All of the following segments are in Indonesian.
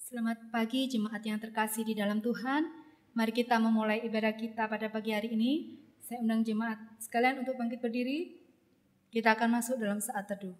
Selamat pagi jemaat yang terkasih di dalam Tuhan. Mari kita memulai ibadah kita pada pagi hari ini. Saya undang jemaat sekalian untuk bangkit berdiri. Kita akan masuk dalam saat teduh.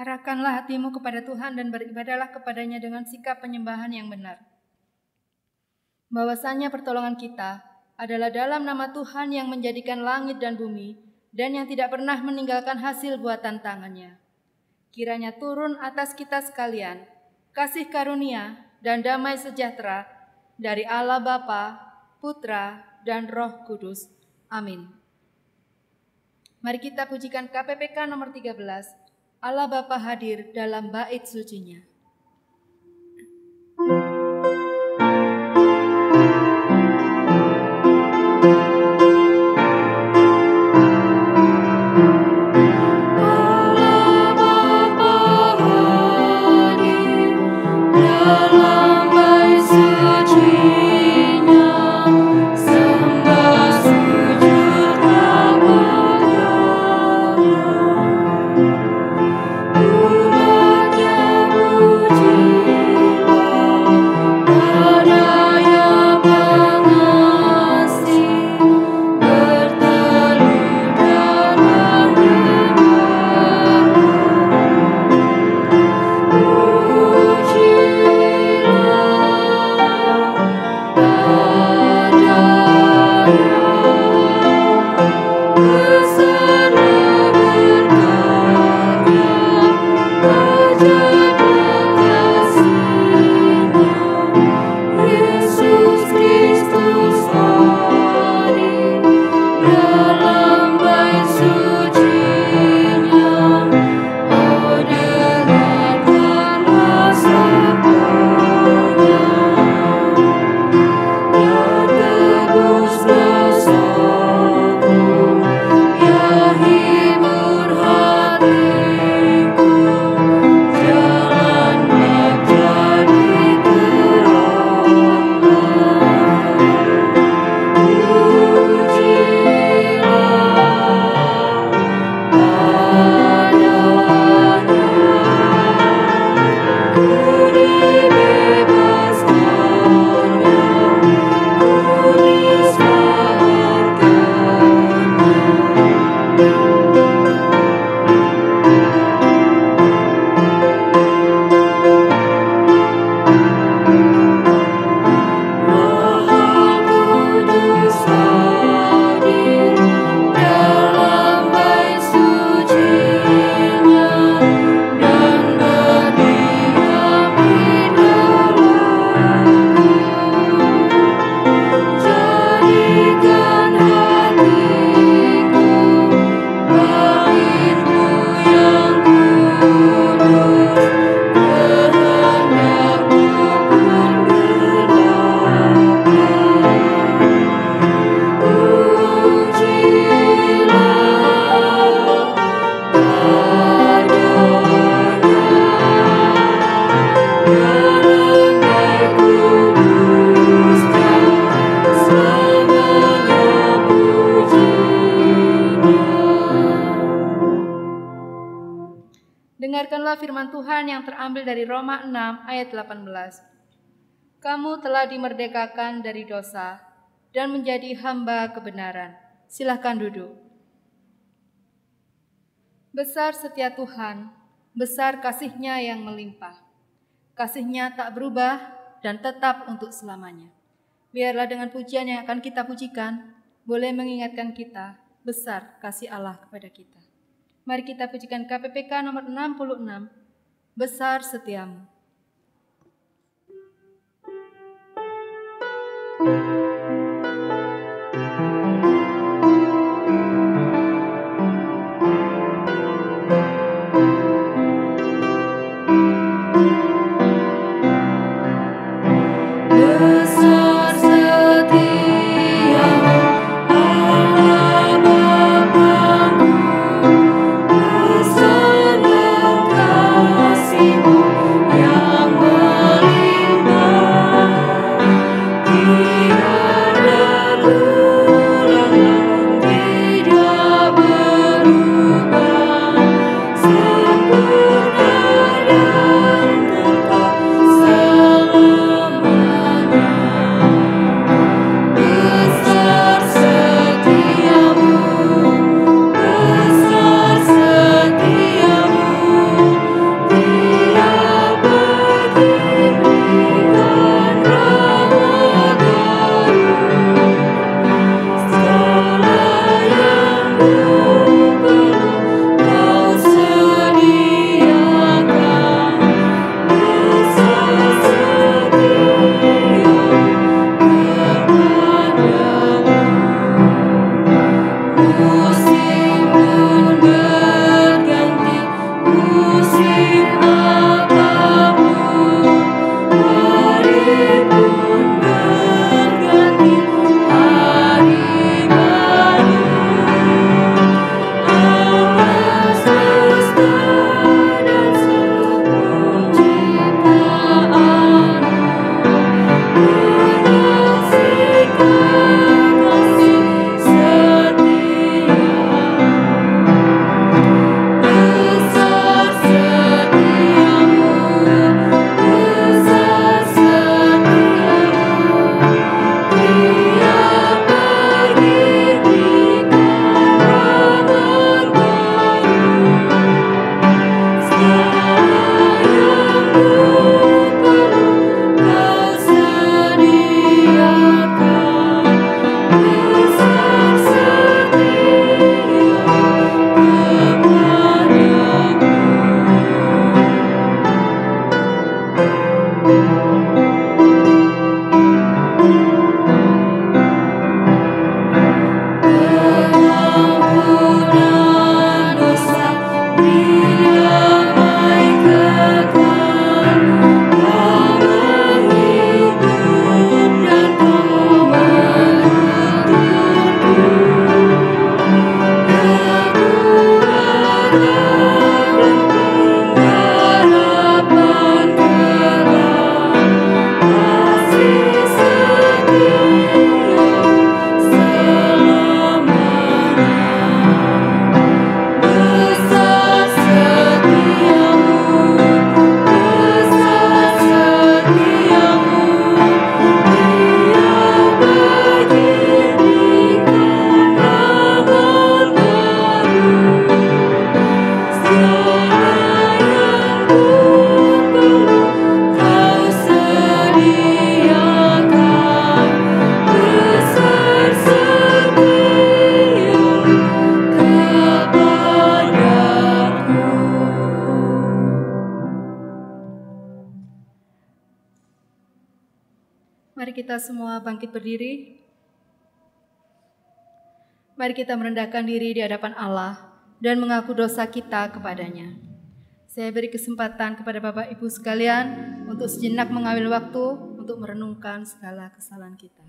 Arahkanlah hatimu kepada Tuhan dan beribadahlah kepadanya dengan sikap penyembahan yang benar. Bahwasanya pertolongan kita adalah dalam nama Tuhan yang menjadikan langit dan bumi dan yang tidak pernah meninggalkan hasil buatan tangannya. Kiranya turun atas kita sekalian kasih karunia dan damai sejahtera dari Allah Bapa, Putra, dan Roh Kudus. Amin. Mari kita pujikan KPPK nomor 13. Allah Bapa hadir dalam bait sucinya. Dengarkanlah firman Tuhan yang terambil dari Roma 6 ayat 18. Kamu telah dimerdekakan dari dosa dan menjadi hamba kebenaran. Silakan duduk. Besar setia Tuhan, besar kasih-Nya yang melimpah. Kasih-Nya tak berubah dan tetap untuk selamanya. Biarlah dengan pujian yang akan kita pujikan, boleh mengingatkan kita besar kasih Allah kepada kita. Mari kita pujikan KPPK nomor 66, Besar Setiamu. Mari kita semua bangkit berdiri. Mari kita merendahkan diri di hadapan Allah dan mengaku dosa kita kepadanya. Saya beri kesempatan kepada Bapak Ibu sekalian untuk sejenak mengambil waktu untuk merenungkan segala kesalahan kita.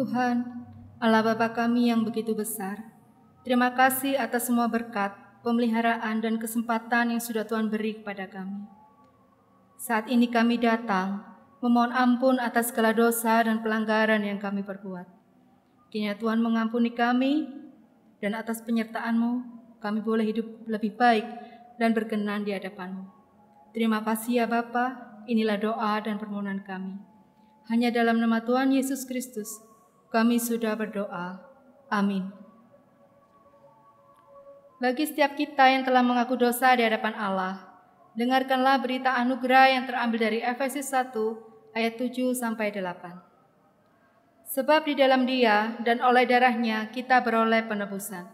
Tuhan, Allah Bapa kami yang begitu besar, terima kasih atas semua berkat pemeliharaan, dan kesempatan yang sudah Tuhan beri kepada kami. Saat ini kami datang memohon ampun atas segala dosa dan pelanggaran yang kami perbuat. Kiranya Tuhan mengampuni kami, dan atas penyertaan-Mu kami boleh hidup lebih baik dan berkenan di hadapan-Mu. Terima kasih ya Bapa, inilah doa dan permohonan kami. Hanya dalam nama Tuhan Yesus Kristus kami sudah berdoa. Amin. Bagi setiap kita yang telah mengaku dosa di hadapan Allah, dengarkanlah berita anugerah yang terambil dari Efesus 1 ayat 7-8. Sebab di dalam Dia dan oleh darahnya kita beroleh penebusan,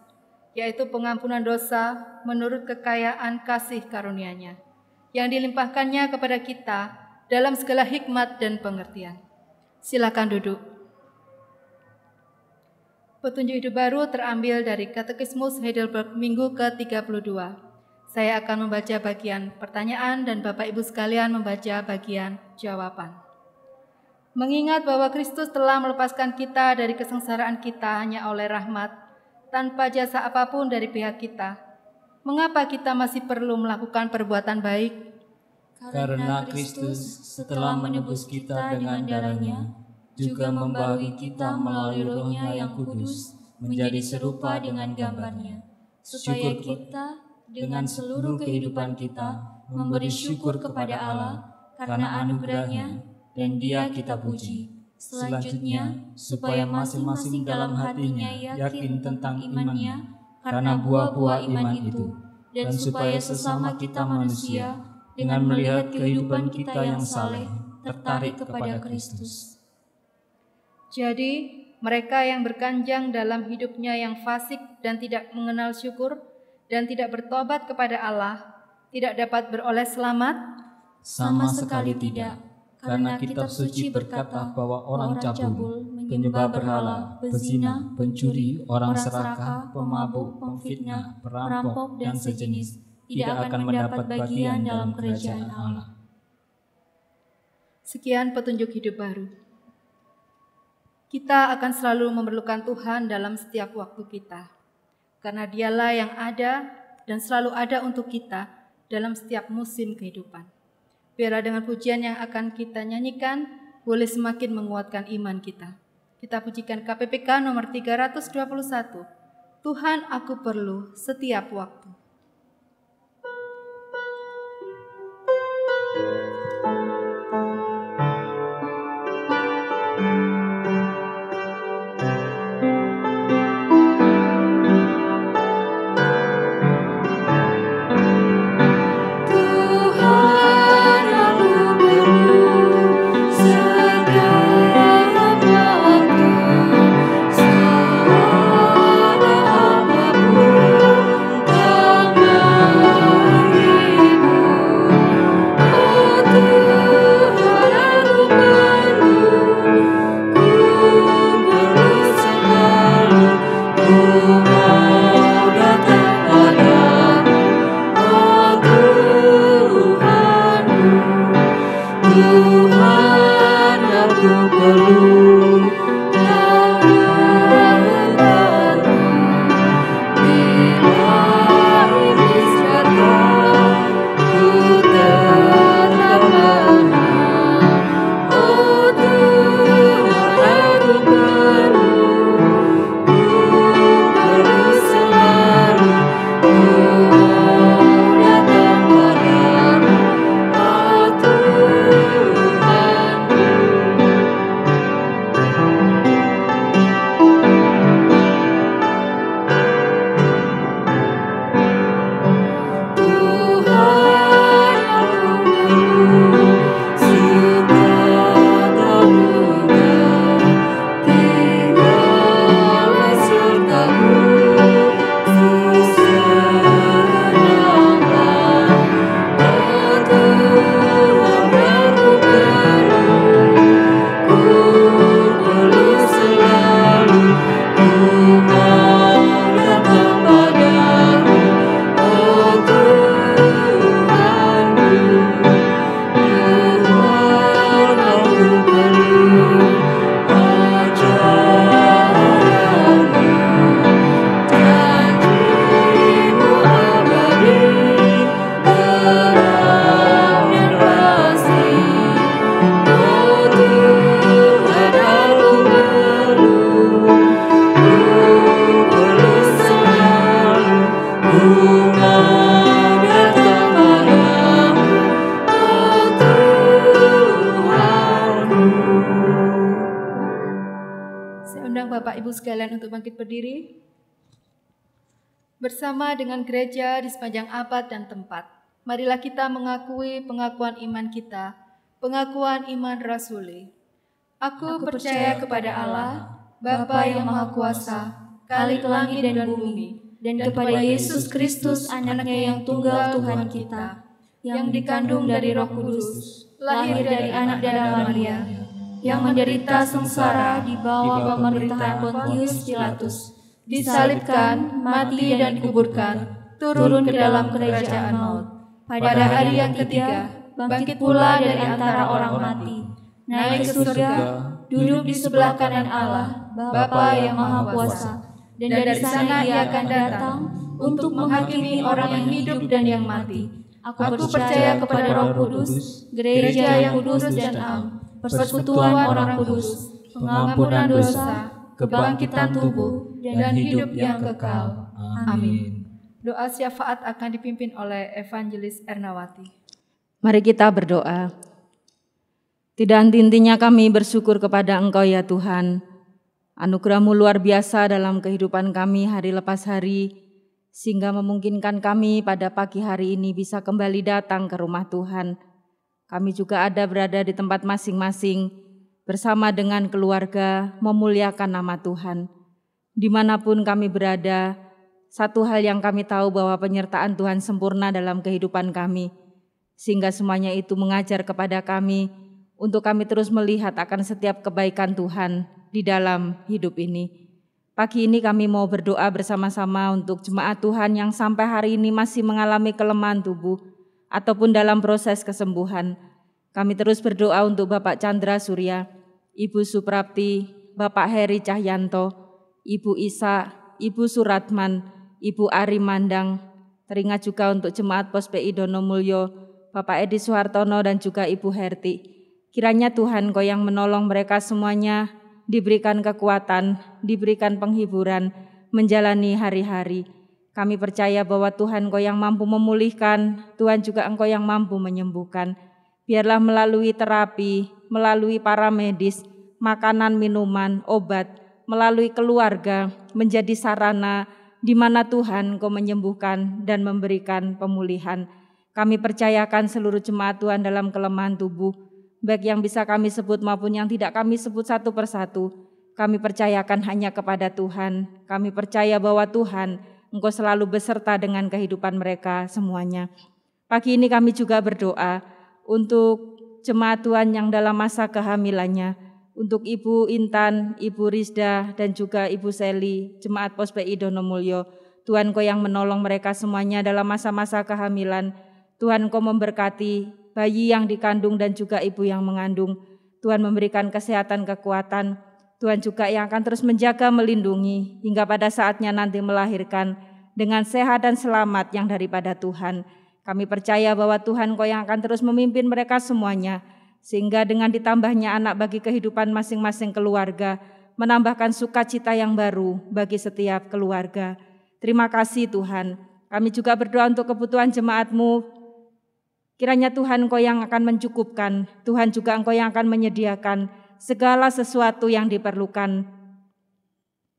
yaitu pengampunan dosa menurut kekayaan kasih karunia-Nya, yang dilimpahkannya kepada kita dalam segala hikmat dan pengertian. Silakan duduk. Petunjuk hidup baru terambil dari Katekismus Heidelberg Minggu ke-32. Saya akan membaca bagian pertanyaan dan Bapak Ibu sekalian membaca bagian jawaban. Mengingat bahwa Kristus telah melepaskan kita dari kesengsaraan kita hanya oleh rahmat, tanpa jasa apapun dari pihak kita, mengapa kita masih perlu melakukan perbuatan baik? Karena Kristus setelah menebus kita dengan darahnya, juga membaharui kita melalui Roh-Nya yang kudus, menjadi serupa dengan gambarnya, supaya kita dengan seluruh kehidupan kita memberi syukur kepada Allah karena anugerah-Nya, dan Dia kita puji. Selanjutnya, supaya masing-masing dalam hatinya yakin tentang imannya karena buah-buah iman itu, dan supaya sesama kita manusia dengan melihat kehidupan kita yang saleh tertarik kepada Kristus. Jadi, mereka yang berkanjang dalam hidupnya yang fasik dan tidak mengenal syukur dan tidak bertobat kepada Allah, tidak dapat beroleh selamat? Sama sekali tidak, karena kitab suci berkata bahwa orang cabul, penyembah berhala, pezina, pencuri, orang serakah, pemabuk, pemfitnah, perampok, dan sejenis tidak akan mendapat bagian dalam kerajaan Allah. Sekian petunjuk hidup baru. Kita akan selalu memerlukan Tuhan dalam setiap waktu kita, karena Dialah yang ada dan selalu ada untuk kita dalam setiap musim kehidupan. Biarlah dengan pujian yang akan kita nyanyikan boleh semakin menguatkan iman kita. Kita pujikan KPPK nomor 321. Tuhan aku perlu setiap waktu. Tuhan Bapak Ibu sekalian untuk bangkit berdiri. Bersama dengan gereja di sepanjang abad dan tempat, marilah kita mengakui pengakuan iman kita, pengakuan iman rasuli. Aku percaya kepada Allah, Bapa yang Maha Kuasa, Khalik langit dan bumi, dan kepada Yesus Kristus, Anaknya yang tunggal Tuhan kita, yang dikandung dari Roh Kudus, lahir dari anak darah Maria, yang menderita sengsara di bawah pemerintahan Pontius Pilatus, disalibkan, mati dan dikuburkan, turun ke dalam kerajaan maut. Pada hari yang ketiga, bangkit pula dari antara orang mati, naik ke surga, duduk di sebelah kanan Allah, Bapa yang Maha Kuasa, dan dari sana Ia akan datang untuk menghakimi orang yang hidup dan yang mati. Aku percaya kepada Roh Kudus, gereja yang kudus dan am, persekutuan orang kudus, pengampunan dosa, kebangkitan tubuh, dan hidup yang kekal. Amin. Doa syafaat akan dipimpin oleh Evangelis Ernawati. Mari kita berdoa. Tidak henti-hentinya kami bersyukur kepada Engkau ya Tuhan. Anugerah-Mu luar biasa dalam kehidupan kami hari lepas hari, sehingga memungkinkan kami pada pagi hari ini bisa kembali datang ke rumah Tuhan. Kami juga ada berada di tempat masing-masing, bersama dengan keluarga memuliakan nama Tuhan. Dimanapun kami berada, satu hal yang kami tahu bahwa penyertaan Tuhan sempurna dalam kehidupan kami, sehingga semuanya itu mengajar kepada kami untuk kami terus melihat akan setiap kebaikan Tuhan di dalam hidup ini. Pagi ini kami mau berdoa bersama-sama untuk jemaat Tuhan yang sampai hari ini masih mengalami kelemahan tubuh ataupun dalam proses kesembuhan. Kami terus berdoa untuk Bapak Chandra Surya, Ibu Suprapti, Bapak Heri Cahyanto, Ibu Isa, Ibu Suratman, Ibu Ari Mandang. Teringat juga untuk jemaat Pos PI Donomulyo, Bapak Edi Suhartono dan juga Ibu Herti. Kiranya Tuhan Kau yang menolong mereka semuanya, diberikan kekuatan, diberikan penghiburan, menjalani hari-hari. Kami percaya bahwa Tuhan Engkau yang mampu memulihkan, Tuhan juga Engkau yang mampu menyembuhkan. Biarlah melalui terapi, melalui para medis, makanan, minuman, obat, melalui keluarga, menjadi sarana di mana Tuhan Engkau menyembuhkan dan memberikan pemulihan. Kami percayakan seluruh jemaat Tuhan dalam kelemahan tubuh, baik yang bisa kami sebut maupun yang tidak kami sebut satu persatu. Kami percayakan hanya kepada Tuhan. Kami percaya bahwa Tuhan, Engkau selalu beserta dengan kehidupan mereka semuanya. Pagi ini kami juga berdoa untuk jemaat Tuhan yang dalam masa kehamilannya, untuk Ibu Intan, Ibu Rizda, dan juga Ibu Seli, jemaat Pos PI Donomulyo. Tuhan Engkau yang menolong mereka semuanya dalam masa-masa kehamilan. Tuhan Engkau memberkati bayi yang dikandung dan juga ibu yang mengandung. Tuhan memberikan kesehatan, kekuatan. Tuhan juga yang akan terus menjaga, melindungi hingga pada saatnya nanti melahirkan dengan sehat dan selamat yang daripada Tuhan. Kami percaya bahwa Tuhan Engkau yang akan terus memimpin mereka semuanya, sehingga dengan ditambahnya anak bagi kehidupan masing-masing keluarga, menambahkan sukacita yang baru bagi setiap keluarga. Terima kasih Tuhan. Kami juga berdoa untuk kebutuhan jemaat-Mu. Kiranya Tuhan Engkau yang akan mencukupkan, Tuhan juga Engkau yang akan menyediakan segala sesuatu yang diperlukan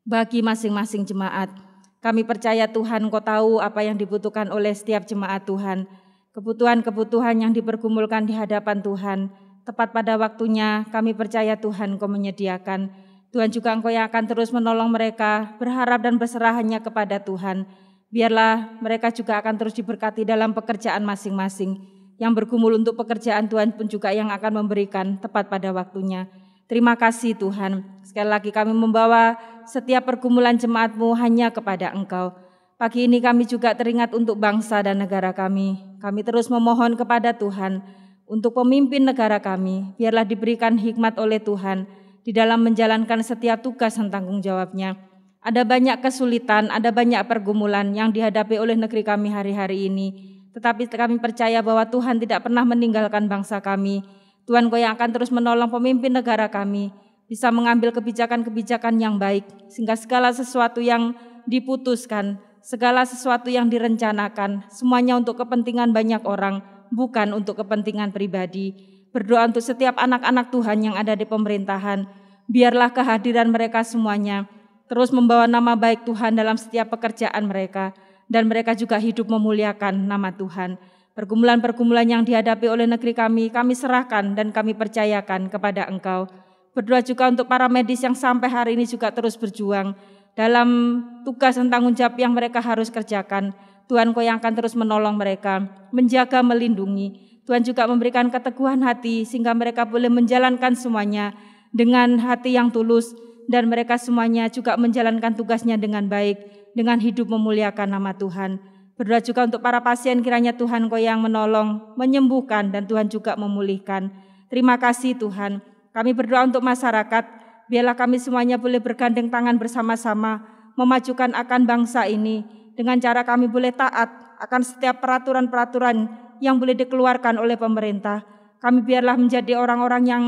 bagi masing-masing jemaat. Kami percaya Tuhan Engkau tahu apa yang dibutuhkan oleh setiap jemaat Tuhan. Kebutuhan-kebutuhan yang dipergumulkan di hadapan Tuhan, tepat pada waktunya kami percaya Tuhan Engkau menyediakan. Tuhan juga Engkau yang akan terus menolong mereka, berharap dan berserah hanya kepada Tuhan. Biarlah mereka juga akan terus diberkati dalam pekerjaan masing-masing. Yang bergumul untuk pekerjaan Tuhan pun juga yang akan memberikan tepat pada waktunya. Terima kasih Tuhan. Sekali lagi kami membawa setiap pergumulan jemaat-Mu hanya kepada Engkau. Pagi ini kami juga teringat untuk bangsa dan negara kami. Kami terus memohon kepada Tuhan untuk pemimpin negara kami. Biarlah diberikan hikmat oleh Tuhan di dalam menjalankan setiap tugas dan tanggung jawabnya. Ada banyak kesulitan, ada banyak pergumulan yang dihadapi oleh negeri kami hari-hari ini. Tetapi kami percaya bahwa Tuhan tidak pernah meninggalkan bangsa kami. Tuhan Engkau yang akan terus menolong pemimpin negara kami, bisa mengambil kebijakan-kebijakan yang baik, sehingga segala sesuatu yang diputuskan, segala sesuatu yang direncanakan, semuanya untuk kepentingan banyak orang, bukan untuk kepentingan pribadi. Berdoa untuk setiap anak-anak Tuhan yang ada di pemerintahan, biarlah kehadiran mereka semuanya terus membawa nama baik Tuhan dalam setiap pekerjaan mereka, dan mereka juga hidup memuliakan nama Tuhan. Pergumulan-pergumulan yang dihadapi oleh negeri kami serahkan dan kami percayakan kepada Engkau. Berdoa juga untuk para medis yang sampai hari ini juga terus berjuang dalam tugas dan tanggung jawab yang mereka harus kerjakan. Tuhan, Kau yang akan terus menolong mereka, menjaga, melindungi. Tuhan juga memberikan keteguhan hati sehingga mereka boleh menjalankan semuanya dengan hati yang tulus, dan mereka semuanya juga menjalankan tugasnya dengan baik, dengan hidup memuliakan nama Tuhan. Berdoa juga untuk para pasien, kiranya Tuhan Kau yang menolong, menyembuhkan, dan Tuhan juga memulihkan. Terima kasih Tuhan. Kami berdoa untuk masyarakat, biarlah kami semuanya boleh bergandeng tangan bersama-sama, memajukan akan bangsa ini, dengan cara kami boleh taat akan setiap peraturan-peraturan yang boleh dikeluarkan oleh pemerintah. Kami biarlah menjadi orang-orang yang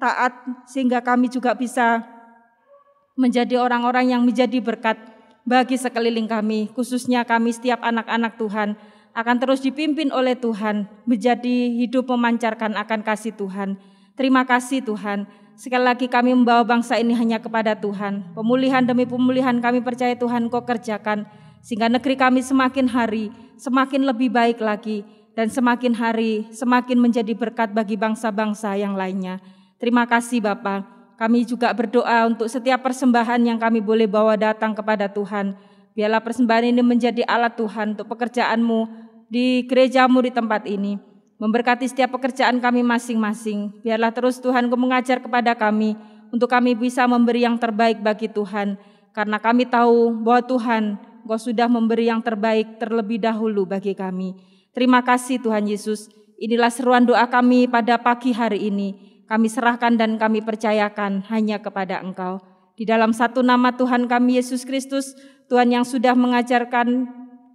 taat, sehingga kami juga bisa menjadi orang-orang yang menjadi berkat bagi sekeliling kami, khususnya kami setiap anak-anak Tuhan, akan terus dipimpin oleh Tuhan, menjadi hidup memancarkan akan kasih Tuhan. Terima kasih Tuhan. Sekali lagi kami membawa bangsa ini hanya kepada Tuhan. Pemulihan demi pemulihan kami percaya Tuhan Kau kerjakan, sehingga negeri kami semakin hari semakin lebih baik lagi, dan semakin hari semakin menjadi berkat bagi bangsa-bangsa yang lainnya. Terima kasih Bapa. Kami juga berdoa untuk setiap persembahan yang kami boleh bawa datang kepada Tuhan. Biarlah persembahan ini menjadi alat Tuhan untuk pekerjaan-Mu di gereja-Mu di tempat ini. Memberkati setiap pekerjaan kami masing-masing. Biarlah terus Tuhan Kau mengajar kepada kami, untuk kami bisa memberi yang terbaik bagi Tuhan. Karena kami tahu bahwa Tuhan, Kau sudah memberi yang terbaik terlebih dahulu bagi kami. Terima kasih Tuhan Yesus. Inilah seruan doa kami pada pagi hari ini. Kami serahkan dan kami percayakan hanya kepada Engkau. Di dalam satu nama Tuhan kami Yesus Kristus, Tuhan yang sudah mengajarkan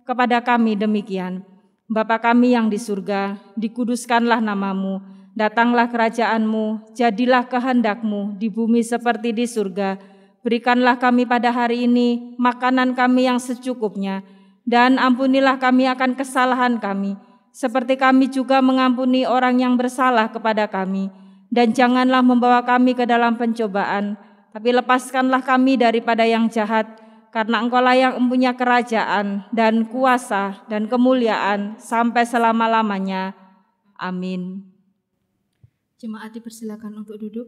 kepada kami demikian. Bapa kami yang di surga, dikuduskanlah nama-Mu, datanglah kerajaan-Mu, jadilah kehendak-Mu di bumi seperti di surga. Berikanlah kami pada hari ini makanan kami yang secukupnya, dan ampunilah kami akan kesalahan kami, seperti kami juga mengampuni orang yang bersalah kepada kami. Dan janganlah membawa kami ke dalam pencobaan, tapi lepaskanlah kami daripada yang jahat, karena Engkau-lah yang mempunyai kerajaan dan kuasa dan kemuliaan sampai selama-lamanya. Amin. Jemaat dipersilakan untuk duduk.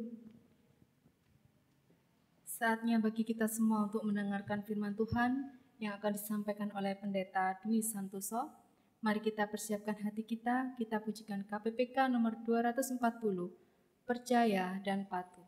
Saatnya bagi kita semua untuk mendengarkan firman Tuhan yang akan disampaikan oleh Pendeta Dwi Santoso. Mari kita persiapkan hati kita pujikan KPPK nomor 240, Percaya dan Patuh.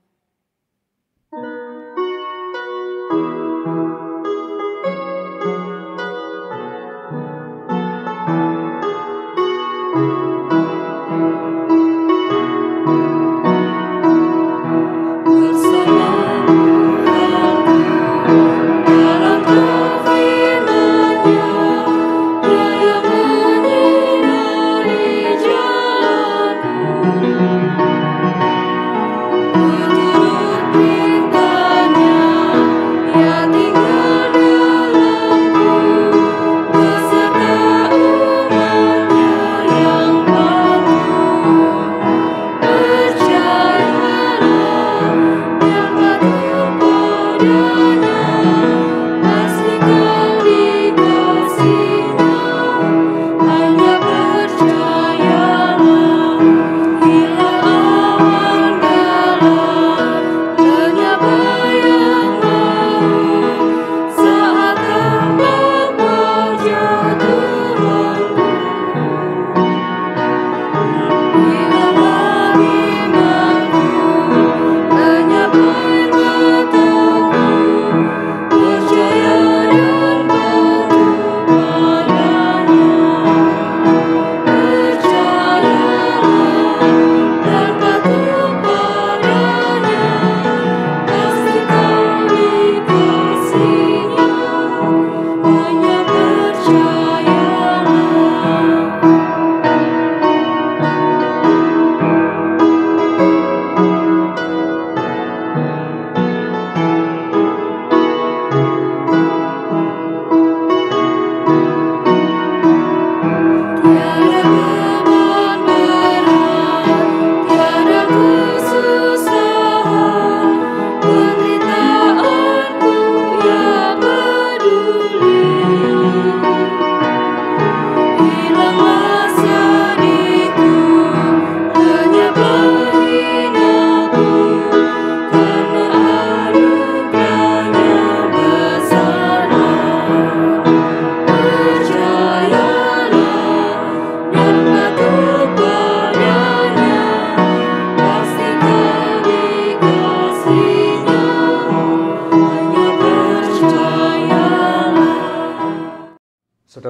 Perintah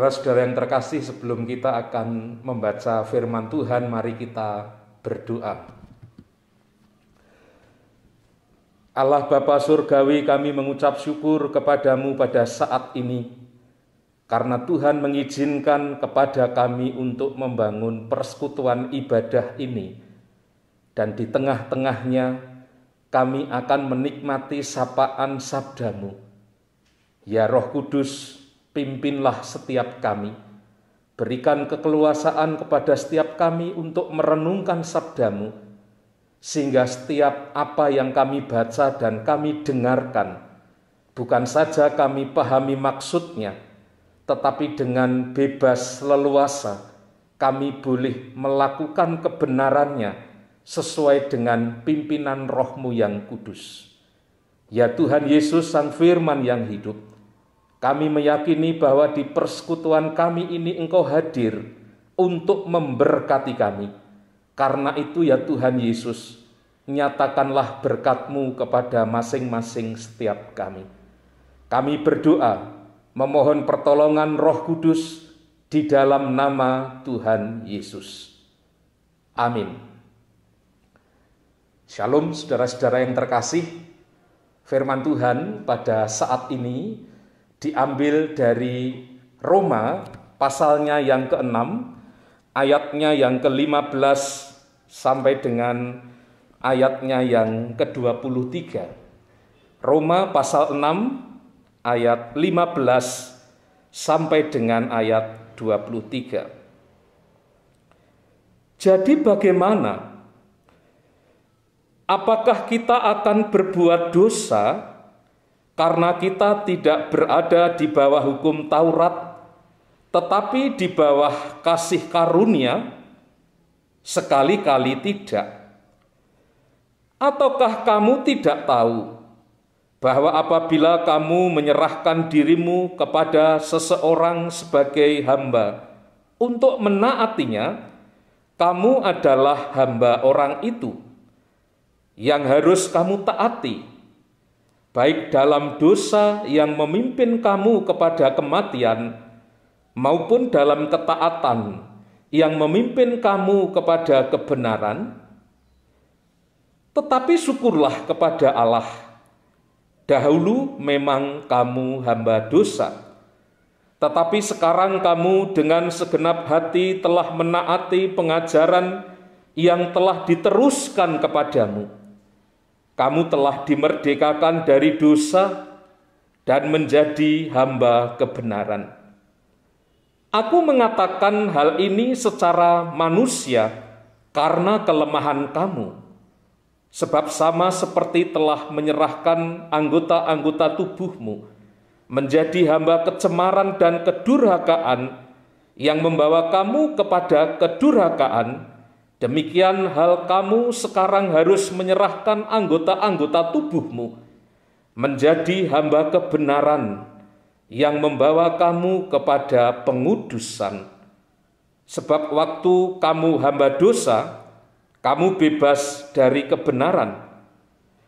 Saudara-saudara yang terkasih, sebelum kita akan membaca firman Tuhan, mari kita berdoa. Allah Bapa Surgawi, kami mengucap syukur kepadamu pada saat ini, karena Tuhan mengizinkan kepada kami untuk membangun persekutuan ibadah ini. Dan di tengah-tengahnya kami akan menikmati sapaan sabdamu. Ya Roh Kudus, pimpinlah setiap kami. Berikan kekeluasaan kepada setiap kami untuk merenungkan sabdamu, sehingga setiap apa yang kami baca dan kami dengarkan, bukan saja kami pahami maksudnya, tetapi dengan bebas leluasa kami boleh melakukan kebenarannya sesuai dengan pimpinan Roh-Mu yang kudus. Ya Tuhan Yesus, Sang Firman yang hidup, kami meyakini bahwa di persekutuan kami ini Engkau hadir untuk memberkati kami. Karena itu ya Tuhan Yesus, nyatakanlah berkat-Mu kepada masing-masing setiap kami. Kami berdoa, memohon pertolongan Roh Kudus di dalam nama Tuhan Yesus. Amin. Shalom saudara-saudara yang terkasih, firman Tuhan pada saat ini diambil dari Roma pasalnya yang ke-6, ayatnya yang ke-15 sampai dengan ayatnya yang ke-23. Roma pasal 6 ayat 15 sampai dengan ayat 23. Jadi bagaimana? Apakah kita akan berbuat dosa karena kita tidak berada di bawah hukum Taurat, tetapi di bawah kasih karunia? Sekali-kali tidak. Ataukah kamu tidak tahu bahwa apabila kamu menyerahkan dirimu kepada seseorang sebagai hamba untuk menaatinya, kamu adalah hamba orang itu yang harus kamu taati, baik dalam dosa yang memimpin kamu kepada kematian, maupun dalam ketaatan yang memimpin kamu kepada kebenaran. Tetapi syukurlah kepada Allah, dahulu memang kamu hamba dosa, tetapi sekarang kamu dengan segenap hati telah menaati pengajaran yang telah diteruskan kepadamu. Kamu telah dimerdekakan dari dosa dan menjadi hamba kebenaran. Aku mengatakan hal ini secara manusia karena kelemahan kamu, sebab sama seperti telah menyerahkan anggota-anggota tubuhmu menjadi hamba kecemaran dan kedurhakaan yang membawa kamu kepada kedurhakaan, demikian hal kamu sekarang harus menyerahkan anggota-anggota tubuhmu menjadi hamba kebenaran yang membawa kamu kepada pengudusan. Sebab waktu kamu hamba dosa, kamu bebas dari kebenaran.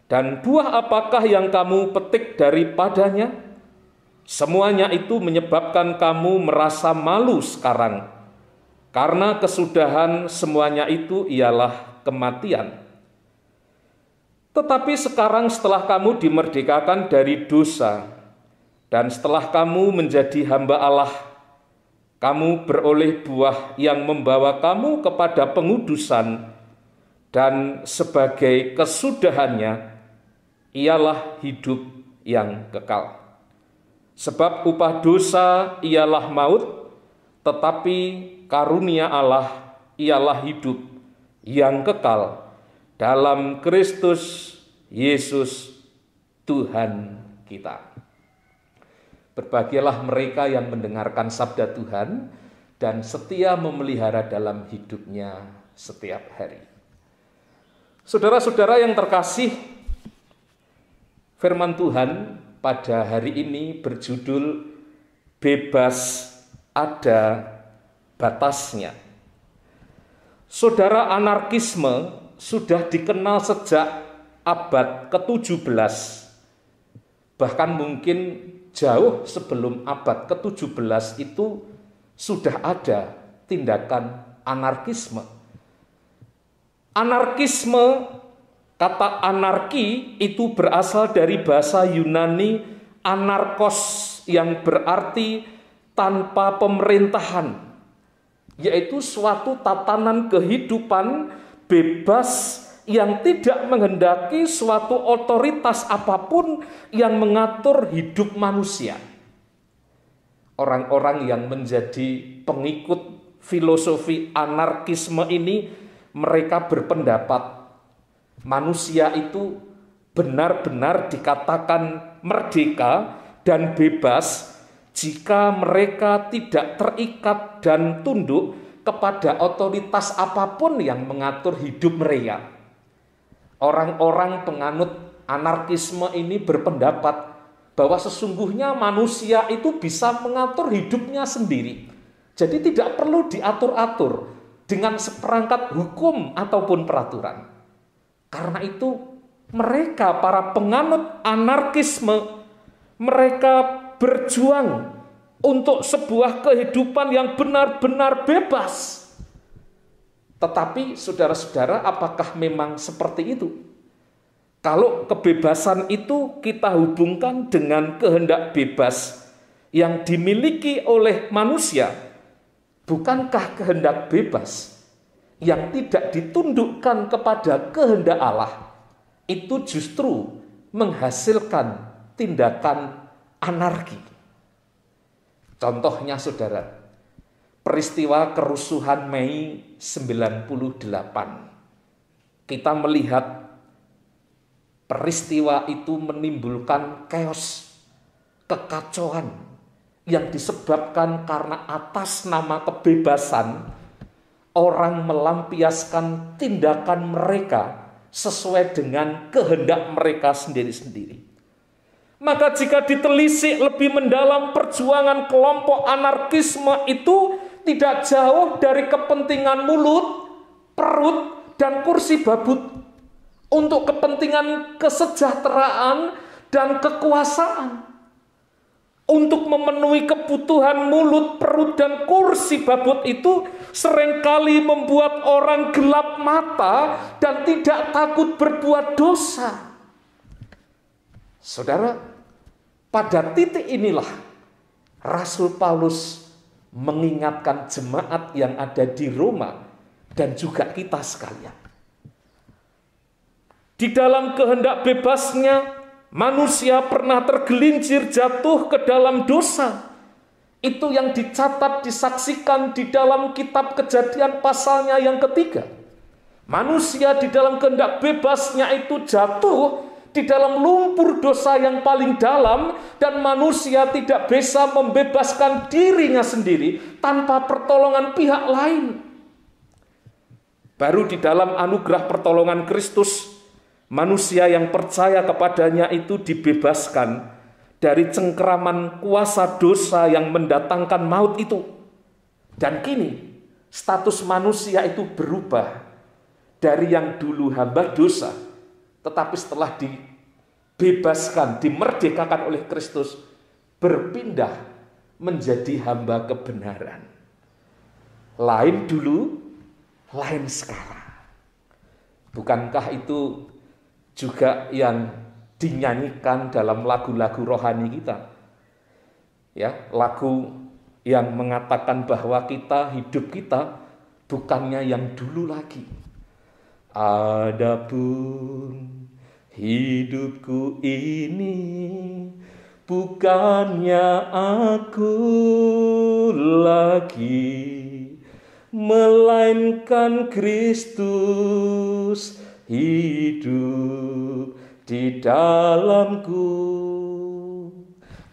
Dan buah apakah yang kamu petik daripadanya? Semuanya itu menyebabkan kamu merasa malu sekarang, karena kesudahan semuanya itu ialah kematian. Tetapi sekarang setelah kamu dimerdekakan dari dosa, dan setelah kamu menjadi hamba Allah, kamu beroleh buah yang membawa kamu kepada pengudusan, dan sebagai kesudahannya ialah hidup yang kekal. Sebab upah dosa ialah maut, tetapi karunia Allah ialah hidup yang kekal dalam Kristus Yesus Tuhan kita. Berbahagialah mereka yang mendengarkan sabda Tuhan dan setia memelihara dalam hidupnya setiap hari. Saudara-saudara yang terkasih, firman Tuhan pada hari ini berjudul Bebas Ada Batasnya. Saudara, anarkisme sudah dikenal sejak abad ke-17, bahkan mungkin jauh sebelum abad ke-17 itu sudah ada tindakan anarkisme. Anarkisme, kata anarki itu berasal dari bahasa Yunani anarkos yang berarti tanpa pemerintahan, yaitu suatu tatanan kehidupan bebas yang tidak menghendaki suatu otoritas apapun yang mengatur hidup manusia. Orang-orang yang menjadi pengikut filosofi anarkisme ini, mereka berpendapat manusia itu benar-benar dikatakan merdeka dan bebas jika mereka tidak terikat dan tunduk kepada otoritas apapun yang mengatur hidup mereka. Orang-orang penganut anarkisme ini berpendapat bahwa sesungguhnya manusia itu bisa mengatur hidupnya sendiri. Jadi tidak perlu diatur-atur dengan seperangkat hukum ataupun peraturan. Karena itu mereka, para penganut anarkisme, mereka berjuang untuk sebuah kehidupan yang benar-benar bebas. Tetapi saudara-saudara, apakah memang seperti itu? Kalau kebebasan itu kita hubungkan dengan kehendak bebas yang dimiliki oleh manusia, bukankah kehendak bebas yang tidak ditundukkan kepada kehendak Allah itu justru menghasilkan tindakan anarki? Contohnya saudara, peristiwa kerusuhan Mei 98. Kita melihat peristiwa itu menimbulkan chaos, kekacauan yang disebabkan karena atas nama kebebasan orang melampiaskan tindakan mereka sesuai dengan kehendak mereka sendiri-sendiri. Maka jika ditelisik lebih mendalam, perjuangan kelompok anarkisme itu tidak jauh dari kepentingan mulut, perut, dan kursi babut untuk kepentingan kesejahteraan dan kekuasaan. Untuk memenuhi kebutuhan mulut, perut, dan kursi babut itu seringkali membuat orang gelap mata dan tidak takut berbuat dosa. Saudara, pada titik inilah Rasul Paulus mengingatkan jemaat yang ada di Roma dan juga kita sekalian. Di dalam kehendak bebasnya, manusia pernah tergelincir jatuh ke dalam dosa. Itu yang dicatat, disaksikan di dalam kitab Kejadian pasalnya yang ketiga. Manusia di dalam kehendak bebasnya itu jatuh di dalam lumpur dosa yang paling dalam, dan manusia tidak bisa membebaskan dirinya sendiri tanpa pertolongan pihak lain. Baru di dalam anugerah pertolongan Kristus, manusia yang percaya kepadanya itu dibebaskan dari cengkeraman kuasa dosa yang mendatangkan maut itu. Dan kini status manusia itu berubah dari yang dulu hamba dosa, tetapi setelah dibebaskan, dimerdekakan oleh Kristus, berpindah menjadi hamba kebenaran. Lain dulu, lain sekarang. Bukankah itu juga yang dinyanyikan dalam lagu-lagu rohani kita? Ya, lagu yang mengatakan bahwa hidup kita bukannya yang dulu lagi. Adapun hidupku ini bukannya aku lagi, melainkan Kristus hidup di dalamku.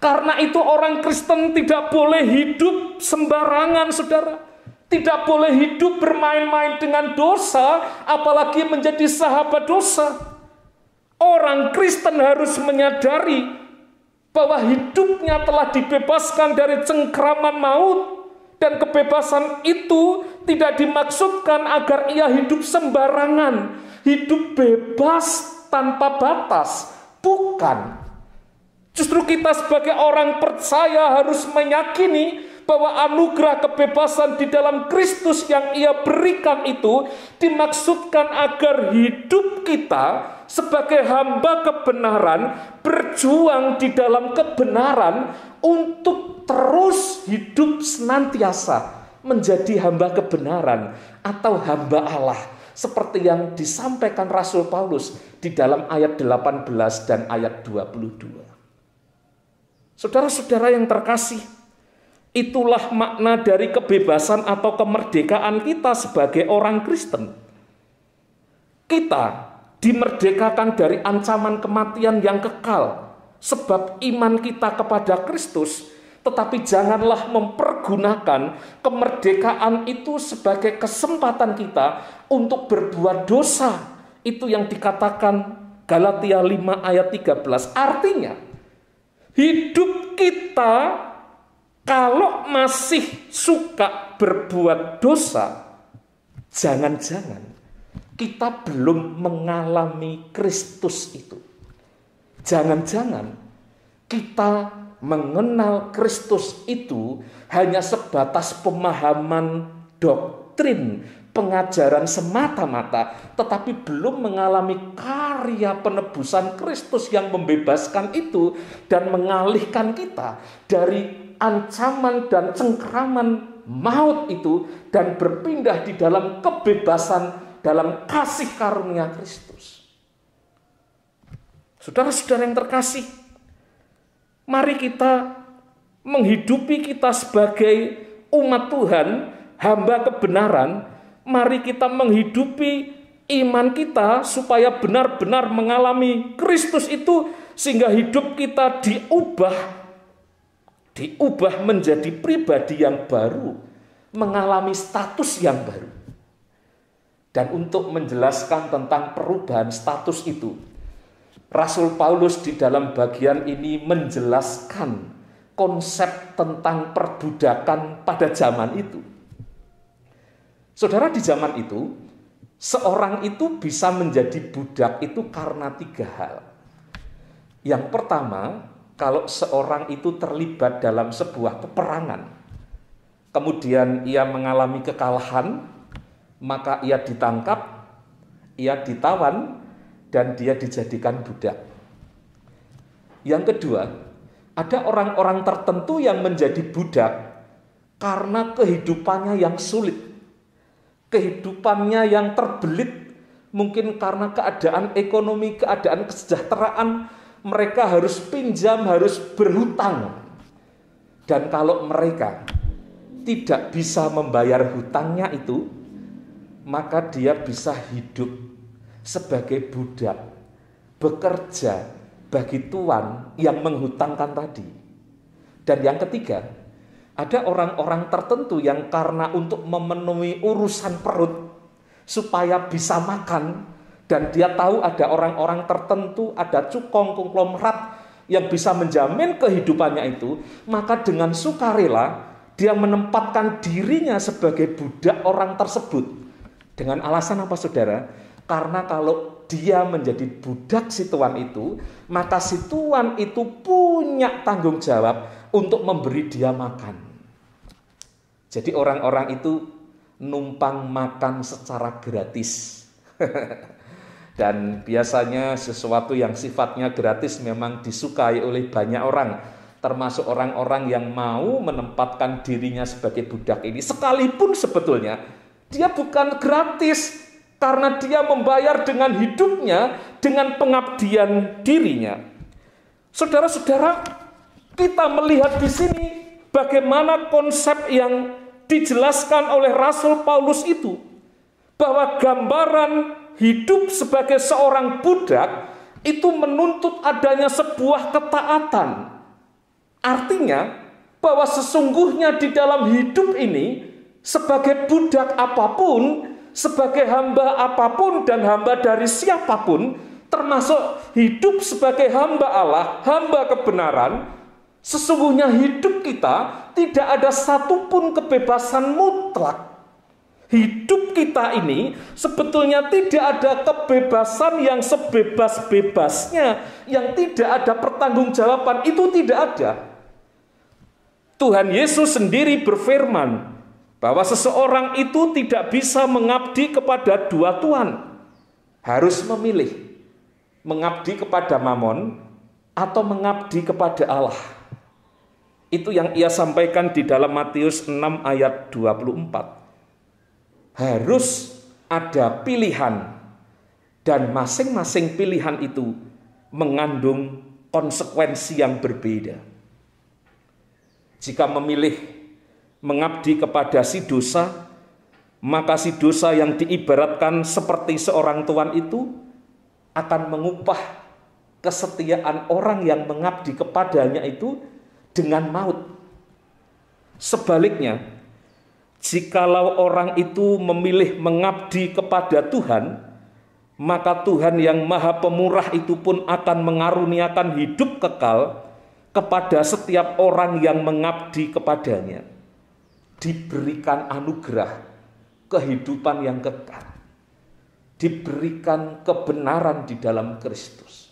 Karena itu orang Kristen tidak boleh hidup sembarangan, saudara. Tidak boleh hidup bermain-main dengan dosa, apalagi menjadi sahabat dosa. Orang Kristen harus menyadari bahwa hidupnya telah dibebaskan dari cengkraman maut, dan kebebasan itu tidak dimaksudkan agar ia hidup sembarangan, hidup bebas tanpa batas. Bukan. Justru kita sebagai orang percaya harus meyakini bahwa anugerah kebebasan di dalam Kristus yang Ia berikan itu dimaksudkan agar hidup kita sebagai hamba kebenaran berjuang di dalam kebenaran untuk terus hidup senantiasa menjadi hamba kebenaran atau hamba Allah, seperti yang disampaikan Rasul Paulus di dalam ayat 18 dan ayat 22. Saudara-saudara yang terkasih, itulah makna dari kebebasan atau kemerdekaan kita sebagai orang Kristen. Kita dimerdekakan dari ancaman kematian yang kekal sebab iman kita kepada Kristus, tetapi janganlah mempergunakan kemerdekaan itu sebagai kesempatan kita untuk berbuat dosa. Itu yang dikatakan Galatia 5 ayat 13. Artinya, hidup kita kalau masih suka berbuat dosa, jangan-jangan kita belum mengalami Kristus itu. Jangan-jangan kita mengenal Kristus itu hanya sebatas pemahaman doktrin, pengajaran semata-mata, tetapi belum mengalami karya penebusan Kristus yang membebaskan itu dan mengalihkan kita dari ancaman dan cengkeraman maut itu dan berpindah di dalam kebebasan dalam kasih karunia Kristus. Saudara-saudara yang terkasih, mari kita menghidupi kita sebagai umat Tuhan, hamba kebenaran. Mari kita menghidupi iman kita supaya benar-benar mengalami Kristus itu, sehingga hidup kita diubah menjadi pribadi yang baru, mengalami status yang baru. Dan untuk menjelaskan tentang perubahan status itu, Rasul Paulus di dalam bagian ini menjelaskan konsep tentang perbudakan pada zaman itu. Saudara, di zaman itu, seorang itu bisa menjadi budak itu karena 3 hal. Yang pertama, kalau seorang itu terlibat dalam sebuah peperangan, kemudian ia mengalami kekalahan, maka ia ditangkap, ia ditawan, dan dia dijadikan budak. Yang kedua, ada orang-orang tertentu yang menjadi budak karena kehidupannya yang sulit, kehidupannya yang terbelit, mungkin karena keadaan ekonomi, keadaan kesejahteraan, mereka harus pinjam, harus berhutang. Dan kalau mereka tidak bisa membayar hutangnya itu, maka dia bisa hidup sebagai budak, bekerja bagi tuan yang menghutangkan tadi. Dan yang ketiga, ada orang-orang tertentu yang karena untuk memenuhi urusan perut supaya bisa makan, dan dia tahu ada orang-orang tertentu, ada cukong, konglomerat yang bisa menjamin kehidupannya itu, maka dengan sukarela dia menempatkan dirinya sebagai budak orang tersebut. Dengan alasan apa, saudara? Karena kalau dia menjadi budak si tuan itu, maka si tuan itu punya tanggung jawab untuk memberi dia makan. Jadi orang-orang itu numpang makan secara gratis. Dan biasanya sesuatu yang sifatnya gratis memang disukai oleh banyak orang, termasuk orang-orang yang mau menempatkan dirinya sebagai budak ini. Sekalipun sebetulnya dia bukan gratis, karena dia membayar dengan hidupnya, dengan pengabdian dirinya. Saudara-saudara, kita melihat di sini bagaimana konsep yang dijelaskan oleh Rasul Paulus itu, bahwa gambaran hidup sebagai seorang budak itu menuntut adanya sebuah ketaatan. Artinya bahwa sesungguhnya di dalam hidup ini, sebagai budak apapun, sebagai hamba apapun dan hamba dari siapapun, termasuk hidup sebagai hamba Allah, hamba kebenaran, sesungguhnya hidup kita tidak ada satupun kebebasan mutlak. Hidup kita ini sebetulnya tidak ada kebebasan yang sebebas-bebasnya, yang tidak ada pertanggungjawaban, itu tidak ada. Tuhan Yesus sendiri berfirman bahwa seseorang itu tidak bisa mengabdi kepada dua tuan. Harus memilih, mengabdi kepada Mamon atau mengabdi kepada Allah. Itu yang ia sampaikan di dalam Matius 6 ayat 24. Harus ada pilihan, dan masing-masing pilihan itu mengandung konsekuensi yang berbeda. Jika memilih mengabdi kepada si dosa, maka si dosa yang diibaratkan seperti seorang tuan itu akan mengupah kesetiaan orang yang mengabdi kepadanya itu dengan maut. Sebaliknya, jikalau orang itu memilih mengabdi kepada Tuhan, maka Tuhan yang Maha Pemurah itu pun akan mengaruniakan hidup kekal kepada setiap orang yang mengabdi kepadanya. Diberikan anugerah kehidupan yang kekal, diberikan kebenaran di dalam Kristus.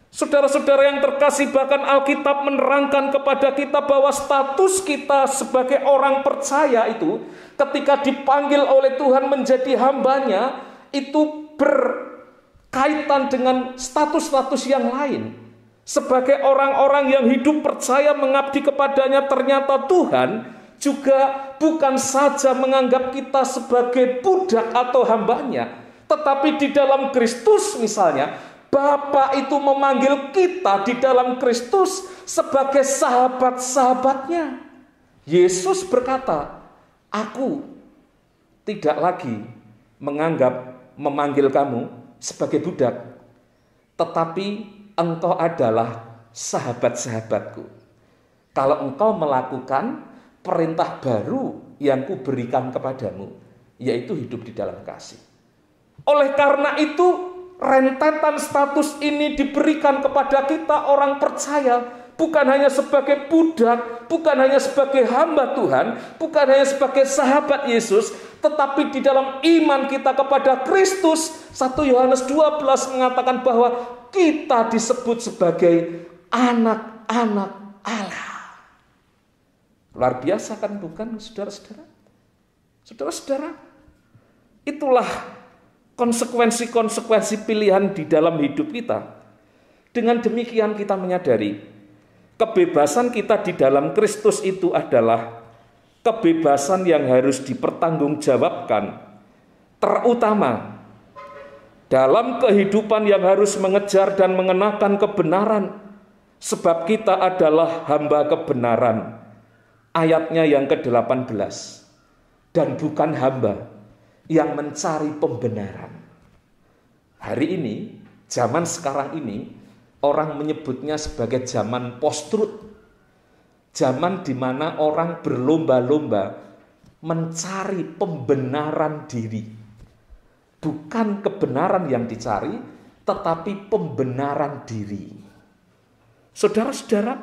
Saudara-saudara yang terkasih, bahkan Alkitab menerangkan kepada kita bahwa status kita sebagai orang percaya itu ketika dipanggil oleh Tuhan menjadi hambanya itu berkaitan dengan status-status yang lain. Sebagai orang-orang yang hidup percaya mengabdi kepadanya, ternyata Tuhan juga bukan saja menganggap kita sebagai budak atau hambanya, tetapi di dalam Kristus misalnya, Bapa itu memanggil kita di dalam Kristus sebagai sahabat-sahabatnya. Yesus berkata, aku tidak lagi memanggil kamu sebagai budak, tetapi engkau adalah sahabat-sahabatku. Kalau engkau melakukan perintah baru yang kuberikan kepadamu, yaitu hidup di dalam kasih. Oleh karena itu, rentetan status ini diberikan kepada kita orang percaya, bukan hanya sebagai budak, bukan hanya sebagai hamba Tuhan, bukan hanya sebagai sahabat Yesus, tetapi di dalam iman kita kepada Kristus. 1 Yohanes 12 mengatakan bahwa kita disebut sebagai anak-anak Allah. Luar biasa kan, bukan saudara-saudara? Saudara-saudara, itulah konsekuensi-konsekuensi pilihan di dalam hidup kita. Dengan demikian kita menyadari kebebasan kita di dalam Kristus itu adalah kebebasan yang harus dipertanggungjawabkan, terutama dalam kehidupan yang harus mengejar dan mengenakan kebenaran, sebab kita adalah hamba kebenaran. Ayatnya yang ke-18, dan bukan hamba yang mencari pembenaran. Hari ini, zaman sekarang ini, orang menyebutnya sebagai zaman post-truth. Zaman di mana orang berlomba-lomba mencari pembenaran diri. Bukan kebenaran yang dicari, tetapi pembenaran diri. Saudara-saudara,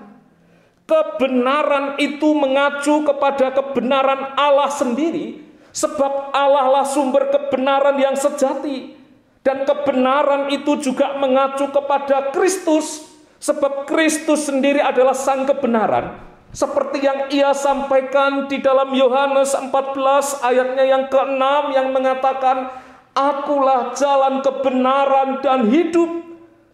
kebenaran itu mengacu kepada kebenaran Allah sendiri, sebab Allah lah sumber kebenaran yang sejati. Dan kebenaran itu juga mengacu kepada Kristus, sebab Kristus sendiri adalah sang kebenaran. Seperti yang ia sampaikan di dalam Yohanes 14 ayatnya yang ke-6 yang mengatakan, akulah jalan kebenaran dan hidup.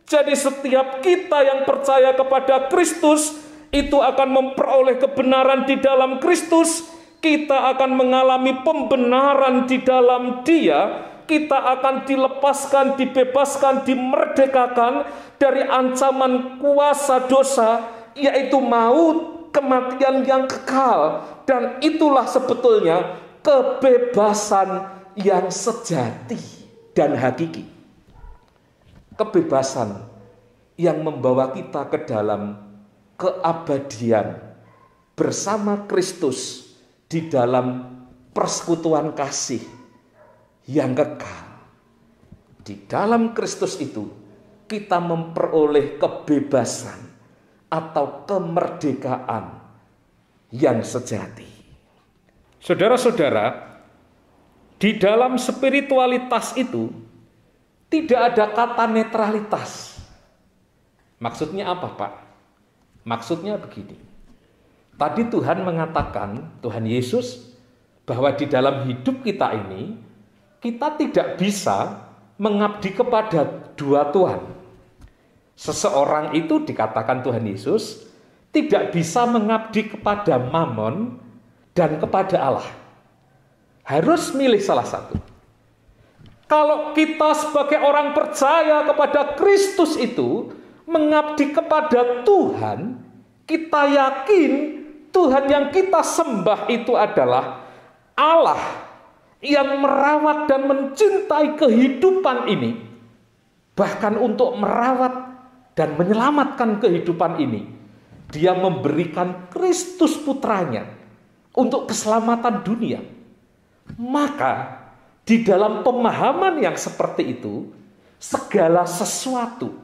Jadi setiap kita yang percaya kepada Kristus itu akan memperoleh kebenaran di dalam Kristus. Kita akan mengalami pembenaran di dalam Dia. Kita akan dilepaskan, dibebaskan, dimerdekakan dari ancaman kuasa dosa, yaitu maut, kematian yang kekal. Dan itulah sebetulnya kebebasan yang sejati dan hakiki. Kebebasan yang membawa kita ke dalam keabadian bersama Kristus di dalam persekutuan kasih yang kekal. Di dalam Kristus itu kita memperoleh kebebasan atau kemerdekaan yang sejati. Saudara-saudara, di dalam spiritualitas itu tidak ada kata netralitas. Maksudnya apa, Pak? Maksudnya begini. Tadi Tuhan mengatakan, Tuhan Yesus, bahwa di dalam hidup kita ini, kita tidak bisa mengabdi kepada dua Tuhan. Seseorang itu dikatakan Tuhan Yesus tidak bisa mengabdi kepada Mammon dan kepada Allah. Harus milih salah satu. Kalau kita sebagai orang percaya kepada Kristus itu mengabdi kepada Tuhan, kita yakin Tuhan yang kita sembah itu adalah Allah yang merawat dan mencintai kehidupan ini. Bahkan untuk merawat dan menyelamatkan kehidupan ini, Dia memberikan Kristus putranya untuk keselamatan dunia. Maka di dalam pemahaman yang seperti itu, segala sesuatu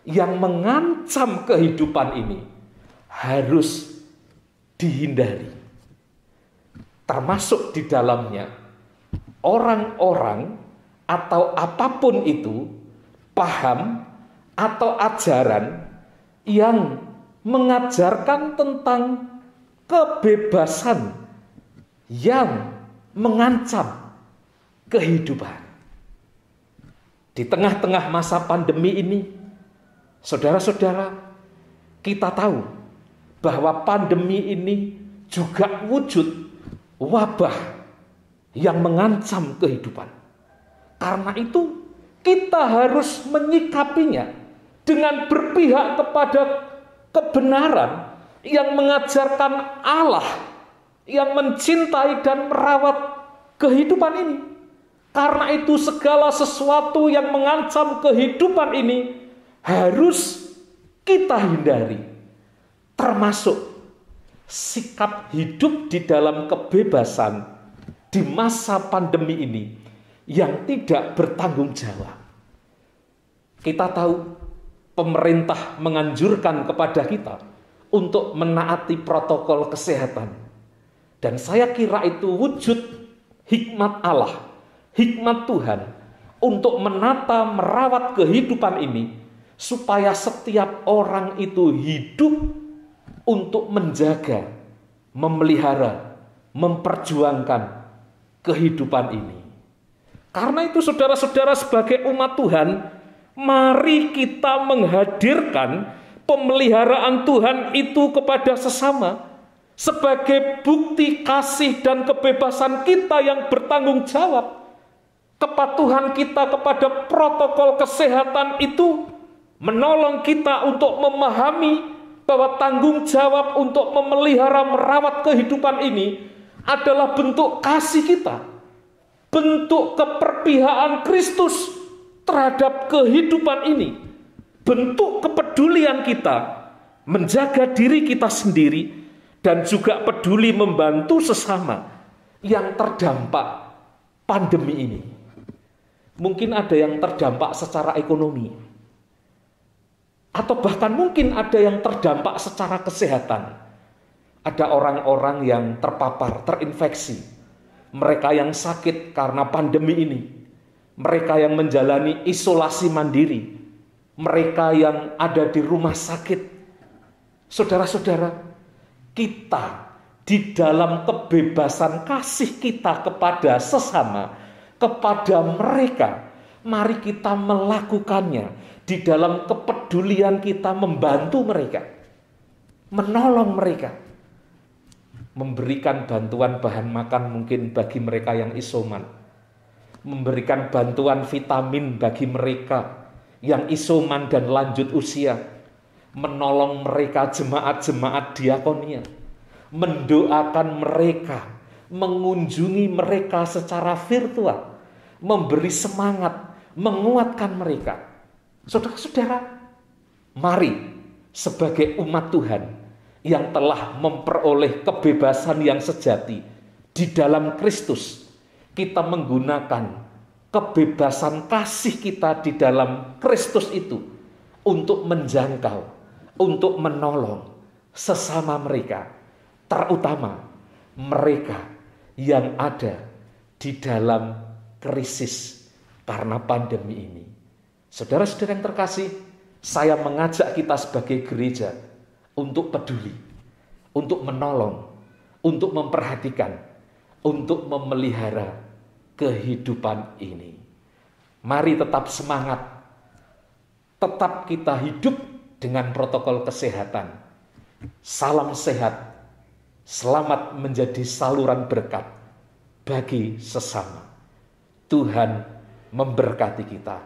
yang mengancam kehidupan ini harus dihindari. Termasuk di dalamnya orang-orang atau apapun itu, paham atau ajaran yang mengajarkan tentang kebebasan yang mengancam kehidupan. Di tengah-tengah masa pandemi ini, saudara-saudara, kita tahu bahwa pandemi ini juga wujud wabah yang mengancam kehidupan. Karena itu, kita harus menyikapinya dengan berpihak kepada kebenaran yang mengajarkan Allah yang mencintai dan merawat kehidupan ini. Karena itu segala sesuatu yang mengancam kehidupan ini harus kita hindari. Termasuk sikap hidup di dalam kebebasan di masa pandemi ini yang tidak bertanggung jawab. Kita tahu pemerintah menganjurkan kepada kita untuk menaati protokol kesehatan. Dan saya kira itu wujud hikmat Allah, hikmat Tuhan untuk menata, merawat kehidupan ini supaya setiap orang itu hidup untuk menjaga, memelihara, memperjuangkan kehidupan ini. Karena itu saudara-saudara, sebagai umat Tuhan, mari kita menghadirkan pemeliharaan Tuhan itu kepada sesama sebagai bukti kasih dan kebebasan kita yang bertanggung jawab. Kepatuhan kita kepada protokol kesehatan itu menolong kita untuk memahami bahwa tanggung jawab untuk memelihara, merawat kehidupan ini adalah bentuk kasih kita, bentuk keperpihakan Kristus terhadap kehidupan ini, bentuk kepedulian kita menjaga diri kita sendiri dan juga peduli membantu sesama yang terdampak pandemi ini. Mungkin ada yang terdampak secara ekonomi, atau bahkan mungkin ada yang terdampak secara kesehatan. Ada orang-orang yang terpapar, terinfeksi, mereka yang sakit karena pandemi ini, mereka yang menjalani isolasi mandiri, mereka yang ada di rumah sakit. Saudara-saudara, kita di dalam kebebasan kasih kita kepada sesama, kepada mereka, mari kita melakukannya di dalam kepedulian kita membantu mereka, menolong mereka, memberikan bantuan bahan makan mungkin bagi mereka yang isoman, memberikan bantuan vitamin bagi mereka yang isoman dan lanjut usia, menolong mereka jemaat-jemaat diakonia, mendoakan mereka, mengunjungi mereka secara virtual, memberi semangat, menguatkan mereka. Saudara-saudara, mari sebagai umat Tuhan yang telah memperoleh kebebasan yang sejati di dalam Kristus, kita menggunakan kebebasan kasih kita di dalam Kristus itu untuk menjangkau, untuk menolong sesama mereka, terutama mereka yang ada di dalam krisis karena pandemi ini. Saudara-saudara yang terkasih, saya mengajak kita sebagai gereja untuk peduli, untuk menolong, untuk memperhatikan, untuk memelihara kehidupan ini. Mari tetap semangat, tetap kita hidup dengan protokol kesehatan. Salam sehat, selamat menjadi saluran berkat bagi sesama. Tuhan memberkati kita.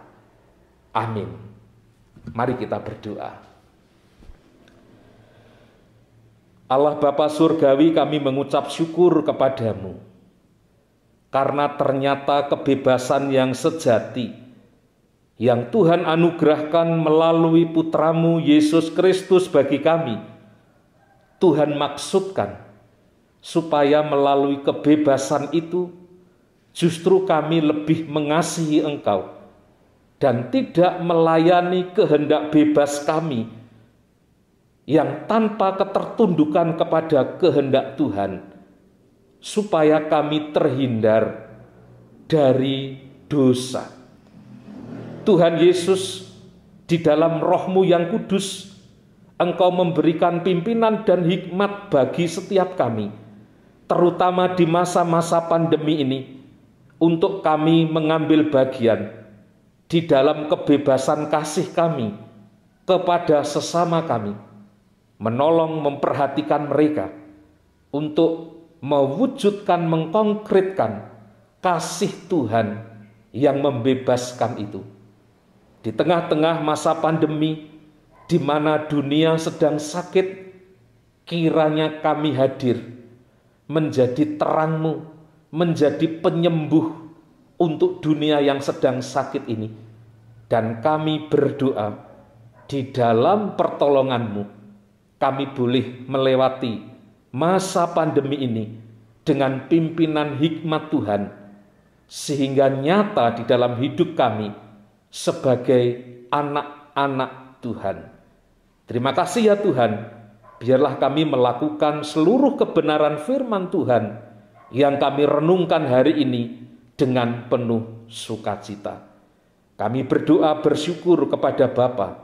Amin. Mari kita berdoa. Allah Bapa Surgawi, kami mengucap syukur kepadamu, karena ternyata kebebasan yang sejati yang Tuhan anugerahkan melalui putramu Yesus Kristus bagi kami, Tuhan maksudkan supaya melalui kebebasan itu justru kami lebih mengasihi Engkau dan tidak melayani kehendak bebas kami yang tanpa ketertundukan kepada kehendak Tuhan, supaya kami terhindar dari dosa. Tuhan Yesus, di dalam Roh-Mu yang kudus, Engkau memberikan pimpinan dan hikmat bagi setiap kami, terutama di masa-masa pandemi ini, untuk kami mengambil bagian di dalam kebebasan kasih kami kepada sesama kami, menolong memperhatikan mereka untuk mewujudkan, mengkonkretkan kasih Tuhan yang membebaskan itu. Di tengah-tengah masa pandemi, di mana dunia sedang sakit, kiranya kami hadir menjadi terang-Mu, menjadi penyembuh untuk dunia yang sedang sakit ini. Dan kami berdoa, di dalam pertolongan-Mu, kami boleh melewati masa pandemi ini dengan pimpinan hikmat Tuhan, sehingga nyata di dalam hidup kami sebagai anak-anak Tuhan. Terima kasih ya Tuhan, biarlah kami melakukan seluruh kebenaran firman Tuhan yang kami renungkan hari ini dengan penuh sukacita. Kami berdoa bersyukur kepada Bapa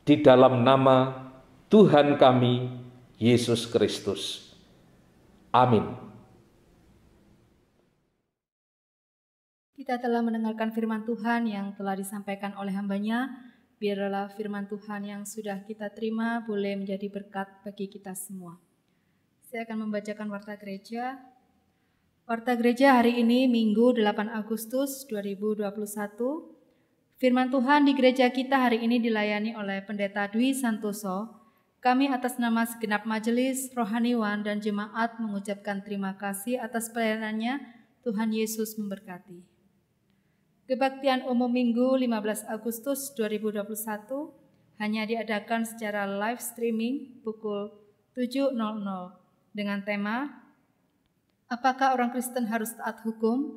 di dalam nama Tuhan kami, Yesus Kristus. Amin. Kita telah mendengarkan firman Tuhan yang telah disampaikan oleh hamba-Nya. Biarlah firman Tuhan yang sudah kita terima boleh menjadi berkat bagi kita semua. Saya akan membacakan warta gereja. Warta gereja hari ini Minggu 8 Agustus 2021. Firman Tuhan di gereja kita hari ini dilayani oleh Pendeta Dwi Santoso. Kami atas nama segenap majelis, rohaniwan, dan jemaat mengucapkan terima kasih atas pelayanannya. Tuhan Yesus memberkati. Kebaktian umum Minggu 15 Agustus 2021 hanya diadakan secara live streaming pukul 7.00 dengan tema Apakah orang Kristen harus taat hukum?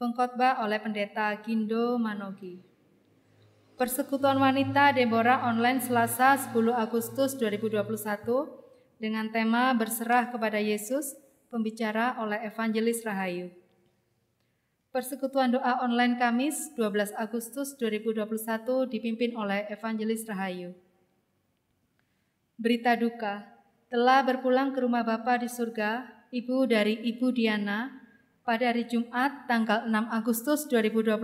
Pengkhotbah oleh Pendeta Gindo Manogi. Persekutuan Wanita Deborah online Selasa 10 Agustus 2021 dengan tema Berserah kepada Yesus, pembicara oleh Evangelis Rahayu. Persekutuan doa online Kamis 12 Agustus 2021 dipimpin oleh Evangelis Rahayu. Berita duka, telah berpulang ke rumah Bapa di surga, ibu dari Ibu Diana, pada hari Jumat tanggal 6 Agustus 2021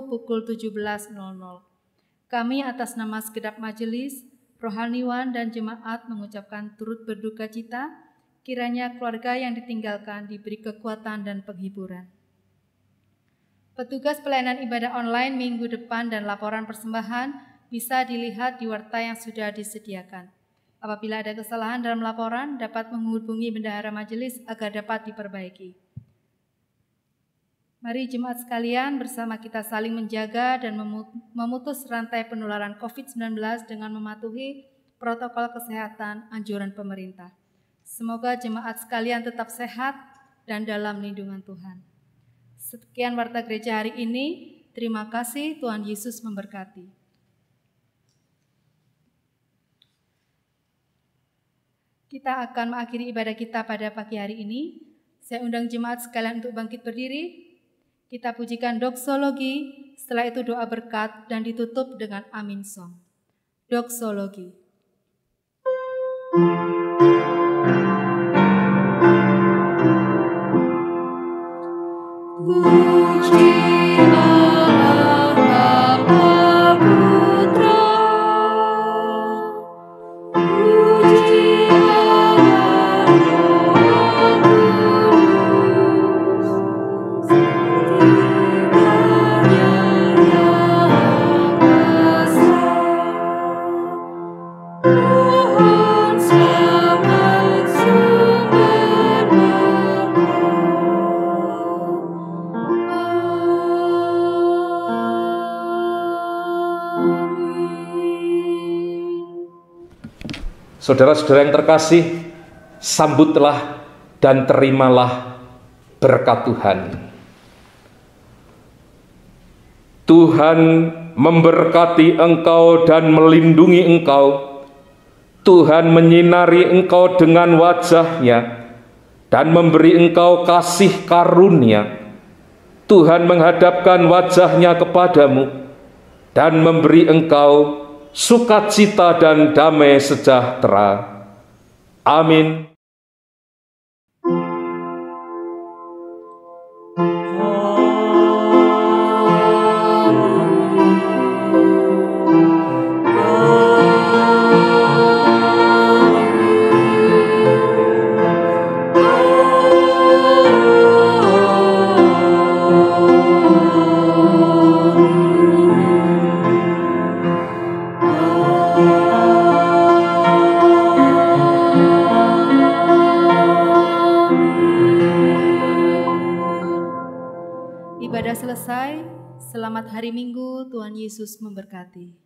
pukul 17.00. Kami atas nama segenap majelis, rohaniwan, dan jemaat mengucapkan turut berduka cita, kiranya keluarga yang ditinggalkan diberi kekuatan dan penghiburan. Petugas pelayanan ibadah online minggu depan dan laporan persembahan bisa dilihat di warta yang sudah disediakan. Apabila ada kesalahan dalam laporan, dapat menghubungi bendahara majelis agar dapat diperbaiki. Mari jemaat sekalian bersama kita saling menjaga dan memutus rantai penularan COVID-19 dengan mematuhi protokol kesehatan anjuran pemerintah. Semoga jemaat sekalian tetap sehat dan dalam lindungan Tuhan. Sekian warta gereja hari ini. Terima kasih, Tuhan Yesus memberkati. Kita akan mengakhiri ibadah kita pada pagi hari ini. Saya undang jemaat sekalian untuk bangkit berdiri. Kita pujikan doksologi, setelah itu doa berkat dan ditutup dengan amin song. Doksologi. Saudara-saudara yang terkasih, sambutlah dan terimalah berkat Tuhan. Tuhan memberkati engkau dan melindungi engkau. Tuhan menyinari engkau dengan wajah-Nya dan memberi engkau kasih karunia. Tuhan menghadapkan wajah-Nya kepadamu dan memberi engkau sukacita dan damai sejahtera. Amin. Ibadah selesai, selamat hari Minggu, Tuhan Yesus memberkati.